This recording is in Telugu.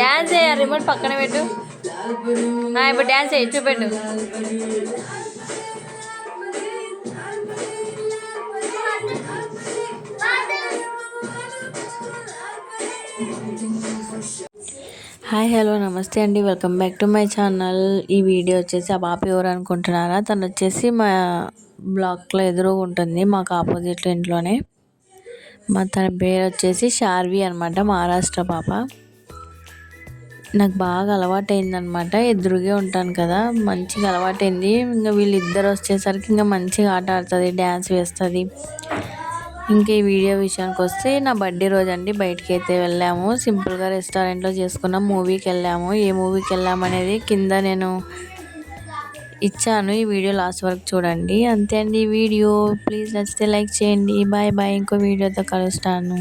డాన్స్ చేయ రిమోట్ పక్కన పెట్టు. ఇప్పుడు డాన్స్ చేయి చూపెట్టు. హాయ్ హలో నమస్తే అండి, welcome back to my channel. ఈ వీడియో వచ్చేసి ఆ పాప ఎవరు అనుకుంటున్నారా, తను వచ్చేసి మా బ్లాక్లో ఎదురుగా ఉంటుంది, మాకు ఆపోజిట్లో ఇంట్లోనే. తన పేరు వచ్చేసి శార్వి అనమాట, మహారాష్ట్ర పాప. నాకు బాగా అలవాటైందనమాట, ఎదురుగే ఉంటాను కదా, మంచిగా అలవాటైంది. ఇంకా వీళ్ళిద్దరు వచ్చేసరికి ఇంకా మంచిగా ఆట ఆడుతుంది, డ్యాన్స్ వేస్తుంది. ఇంకా ఈ వీడియో విషయానికి వస్తే నా బర్త్డే రోజు అండి, బయటికి అయితే వెళ్ళాము, సింపుల్గా రెస్టారెంట్లో చేసుకున్నాం. మూవీకి వెళ్ళాము. ఏ మూవీకి వెళ్ళాము అనేది కింద నేను ఇచ్చాను, ఈ వీడియో లాస్ట్ వరకు చూడండి. అంతే అండి ఈ వీడియో. ప్లీజ్ నచ్చితే లైక్ చేయండి. బాయ్ బాయ్, ఇంకో వీడియోతో కలుస్తాను.